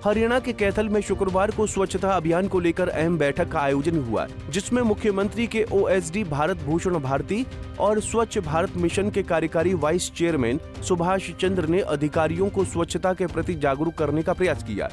हरियाणा के कैथल में शुक्रवार को स्वच्छता अभियान को लेकर अहम बैठक का आयोजन हुआ, जिसमें मुख्यमंत्री के ओएसडी भारत भूषण भारती और स्वच्छ भारत मिशन के कार्यकारी वाइस चेयरमैन सुभाष चंद्र ने अधिकारियों को स्वच्छता के प्रति जागरूक करने का प्रयास किया।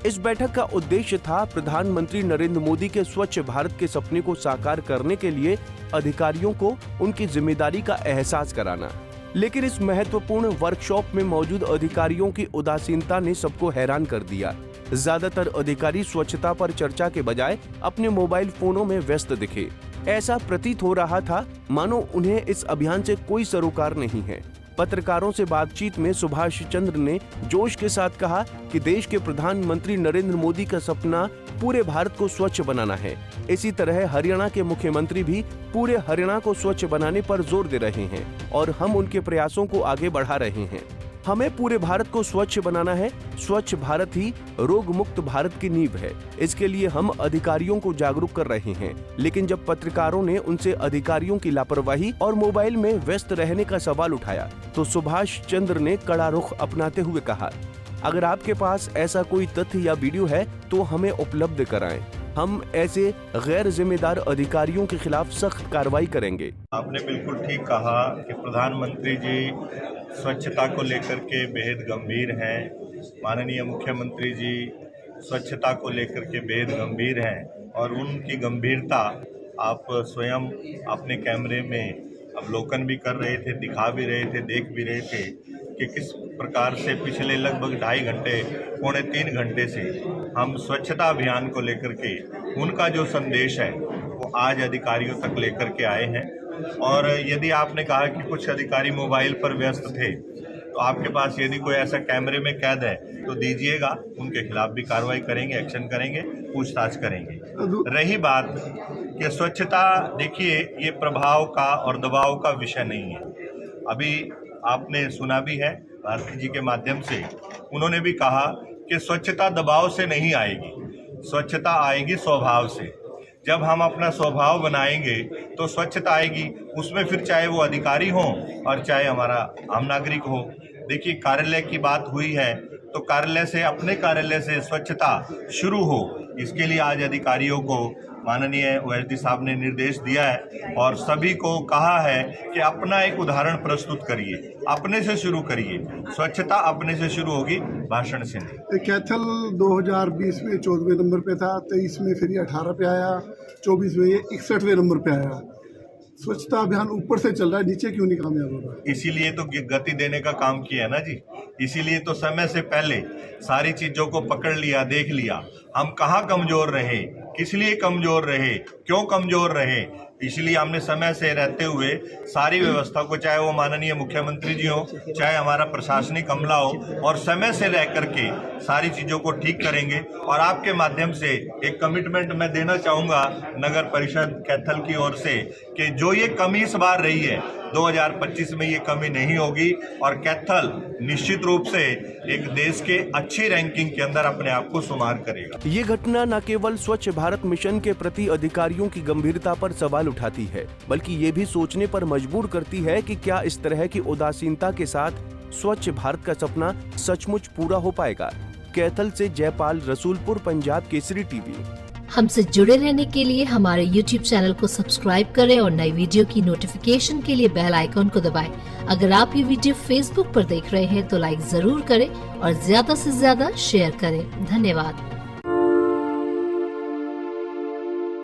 इस बैठक का उद्देश्य था प्रधानमंत्री नरेंद्र मोदी के स्वच्छ भारत के सपने को साकार करने के लिए अधिकारियों को उनकी जिम्मेदारी का एहसास कराना। लेकिन इस महत्वपूर्ण वर्कशॉप में मौजूद अधिकारियों की उदासीनता ने सबको हैरान कर दिया। ज्यादातर अधिकारी स्वच्छता पर चर्चा के बजाय अपने मोबाइल फोनों में व्यस्त दिखे। ऐसा प्रतीत हो रहा था मानो उन्हें इस अभियान से कोई सरोकार नहीं है। पत्रकारों से बातचीत में सुभाष चंद्र ने जोश के साथ कहा कि देश के प्रधानमंत्री नरेंद्र मोदी का सपना पूरे भारत को स्वच्छ बनाना है। इसी तरह हरियाणा के मुख्यमंत्री भी पूरे हरियाणा को स्वच्छ बनाने पर जोर दे रहे हैं और हम उनके प्रयासों को आगे बढ़ा रहे हैं। हमें पूरे भारत को स्वच्छ बनाना है। स्वच्छ भारत ही रोग मुक्त भारत की नींव है। इसके लिए हम अधिकारियों को जागरूक कर रहे हैं। लेकिन जब पत्रकारों ने उनसे अधिकारियों की लापरवाही और मोबाइल में व्यस्त रहने का सवाल उठाया, तो सुभाष चंद्र ने कड़ा रुख अपनाते हुए कहा, अगर आपके पास ऐसा कोई तथ्य या वीडियो है तो हमें उपलब्ध कराएं। हम ऐसे गैर जिम्मेदार अधिकारियों के खिलाफ सख्त कार्रवाई करेंगे। आपने बिल्कुल ठीक कहा कि प्रधानमंत्री जी स्वच्छता को लेकर के बेहद गंभीर हैं। माननीय मुख्यमंत्री जी स्वच्छता को लेकर के बेहद गंभीर हैं और उनकी गंभीरता आप स्वयं अपने कैमरे में अवलोकन भी कर रहे थे, दिखा भी रहे थे, देख भी रहे थे कि किस प्रकार से पिछले लगभग 2.5 घंटे, पौने 3 घंटे से हम स्वच्छता अभियान को लेकर के उनका जो संदेश है वो आज अधिकारियों तक लेकर के आए हैं। और यदि आपने कहा कि कुछ अधिकारी मोबाइल पर व्यस्त थे, तो आपके पास यदि कोई ऐसा कैमरे में कैद है तो दीजिएगा, उनके खिलाफ भी कार्रवाई करेंगे, एक्शन करेंगे, पूछताछ करेंगे। रही बात कि स्वच्छता, देखिए ये प्रभाव का और दबाव का विषय नहीं है। अभी आपने सुना भी है भारती जी के माध्यम से, उन्होंने भी कहा कि स्वच्छता दबाव से नहीं आएगी, स्वच्छता आएगी स्वभाव से। जब हम अपना स्वभाव बनाएंगे तो स्वच्छता आएगी। उसमें फिर चाहे वो अधिकारी हो और चाहे हमारा आम नागरिक हो। देखिए कार्यालय की बात हुई है तो कार्यालय से, अपने कार्यालय से स्वच्छता शुरू हो, इसके लिए आज अधिकारियों को माननीय ओएसडी साहब ने निर्देश दिया है और सभी को कहा है कि अपना एक उदाहरण प्रस्तुत करिए, अपने से शुरू करिए। स्वच्छता अपने से शुरू होगी, भाषण से नहीं। कैथल 2020 में 14वें नंबर पे था, 23 में फिर ये 18 पे आया, 24 में ये 61वें नंबर पे आया। स्वच्छता अभियान ऊपर से चल रहा है, नीचे क्यों नहीं कामयाब हो रहा है? इसीलिए तो गति देने का काम किया है ना जी। इसीलिए तो समय से पहले सारी चीजों को पकड़ लिया, देख लिया हम कहाँ कमजोर रहे, किस लिए कमजोर रहे, क्यों कमजोर रहे। इसलिए हमने समय से रहते हुए सारी व्यवस्था को, चाहे वो माननीय मुख्यमंत्री जी हो, चाहे हमारा प्रशासनिक अमला हो, और समय से रह करके सारी चीज़ों को ठीक करेंगे। और आपके माध्यम से एक कमिटमेंट मैं देना चाहूँगा नगर परिषद कैथल की ओर से कि जो ये कमी इस बार रही है 2025 में ये कमी नहीं होगी और कैथल निश्चित रूप से एक देश के अच्छी रैंकिंग के अंदर अपने आप को शुमार करेगा। ये घटना न केवल स्वच्छ भारत मिशन के प्रति अधिकारियों की गंभीरता पर सवाल उठाती है, बल्कि ये भी सोचने पर मजबूर करती है कि क्या इस तरह की उदासीनता के साथ स्वच्छ भारत का सपना सचमुच पूरा हो पाएगा। कैथल से जयपाल रसूलपुर, पंजाब केसरी टीवी। हमसे जुड़े रहने के लिए हमारे YouTube चैनल को सब्सक्राइब करें और नई वीडियो की नोटिफिकेशन के लिए बेल आइकॉन को दबाएं। अगर आप ये वीडियो Facebook पर देख रहे हैं तो लाइक जरूर करें और ज्यादा से ज्यादा शेयर करें। धन्यवाद।